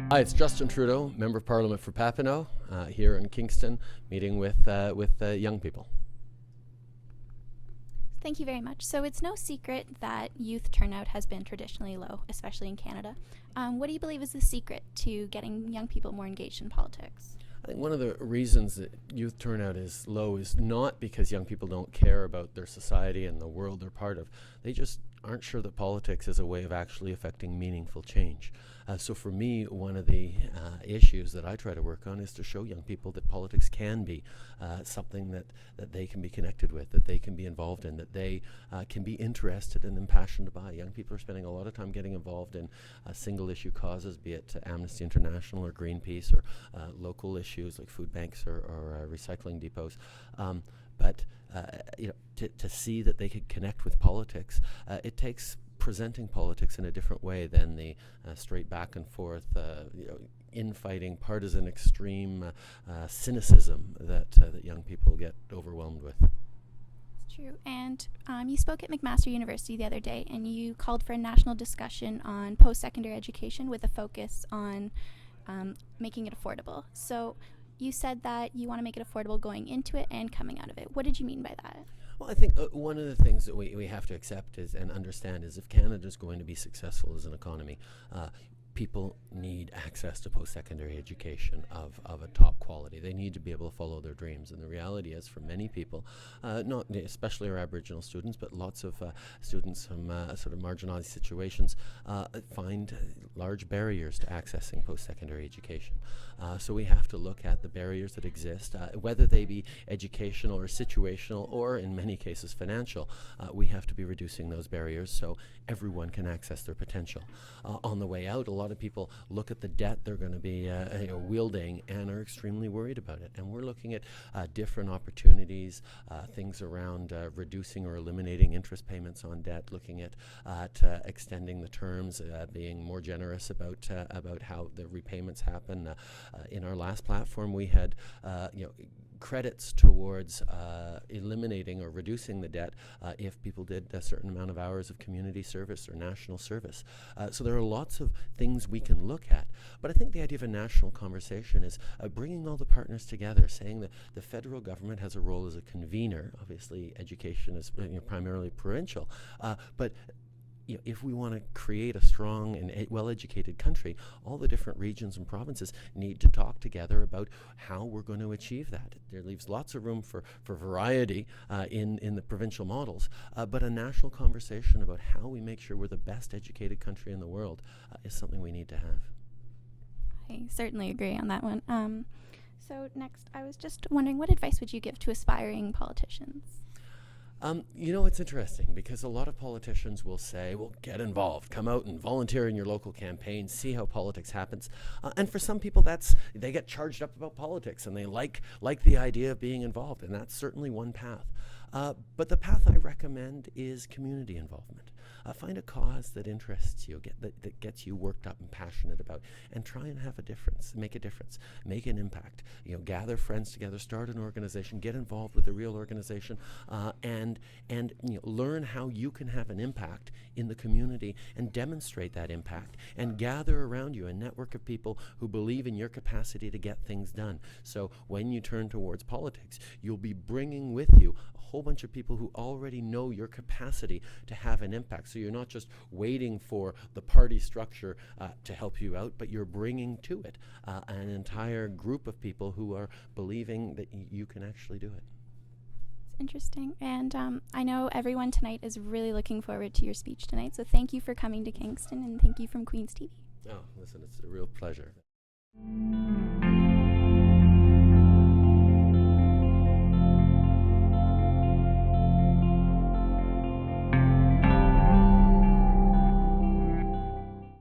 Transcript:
Hi, it's Justin Trudeau, Member of Parliament for Papineau, here in Kingston, meeting with young people. Thank you very much. So it's no secret that youth turnout has been traditionally low, especially in Canada. What do you believe is the secret to getting young people more engaged in politics? I think one of the reasons that youth turnout is low is not because young people don't care about their society and the world they're part of. They just aren't sure that politics is a way of actually affecting meaningful change. So for me, one of the issues that I try to work on is to show young people that politics can be something that they can be connected with, that they can be involved in, that they can be interested and impassioned by. Young people are spending a lot of time getting involved in single issue causes, be it Amnesty International or Greenpeace, or local issues like food banks or recycling depots. But to see that they could connect with politics, it takes presenting politics in a different way than the straight back and forth, infighting, partisan, extreme cynicism that young people get overwhelmed with. It's true. And you spoke at McMaster University the other day, and you called for a national discussion on post-secondary education with a focus on making it affordable. So you said that you want to make it affordable going into it and coming out of it. What did you mean by that? Well, I think one of the things that we have to accept is and understand is if Canada is going to be successful as an economy, people need access to post-secondary education of a top quality. They need to be able to follow their dreams. And the reality is for many people, not especially our Aboriginal students, but lots of students from sort of marginalized situations find large barriers to accessing post-secondary education. So we have to look at the barriers that exist, whether they be educational or situational or in many cases financial. We have to be reducing those barriers so everyone can access their potential. On the way out, a lot of people look at the debt they're going to be wielding and are extremely worried about it. And we're looking at different opportunities, things around reducing or eliminating interest payments on debt, looking at extending the terms, being more generous about how the repayments happen. In our last platform, we had credits towards eliminating or reducing the debt if people did a certain amount of hours of community service or national service. So there are lots of things we can look at. But I think the idea of a national conversation is bringing all the partners together, saying that the federal government has a role as a convener. Obviously, education is primarily provincial, but if we want to create a strong and well-educated country, all the different regions and provinces need to talk together about how we're going to achieve that. There leaves lots of room for variety in the provincial models, but a national conversation about how we make sure we're the best educated country in the world is something we need to have. I certainly agree on that one. So next, I was just wondering, what advice would you give to aspiring politicians? It's interesting because a lot of politicians will say, well, get involved, come out and volunteer in your local campaign, see how politics happens. And for some people, they get charged up about politics and they like the idea of being involved. And that's certainly one path. But the path I recommend is community involvement. Find a cause that interests you, that gets you worked up and passionate about, and try and have a difference, make an impact. Gather friends together, start an organization, get involved with a real organization, and learn how you can have an impact in the community and demonstrate that impact, and gather around you a network of people who believe in your capacity to get things done. So when you turn towards politics, you'll be bringing with you a whole bunch of people who already know your capacity to have an impact. So you're not just waiting for the party structure to help you out, but you're bringing to it an entire group of people who are believing that you can actually do it. It's interesting. And I know everyone tonight is really looking forward to your speech tonight. So thank you for coming to Kingston, and thank you from Queen's TV. Oh, listen, it's a real pleasure.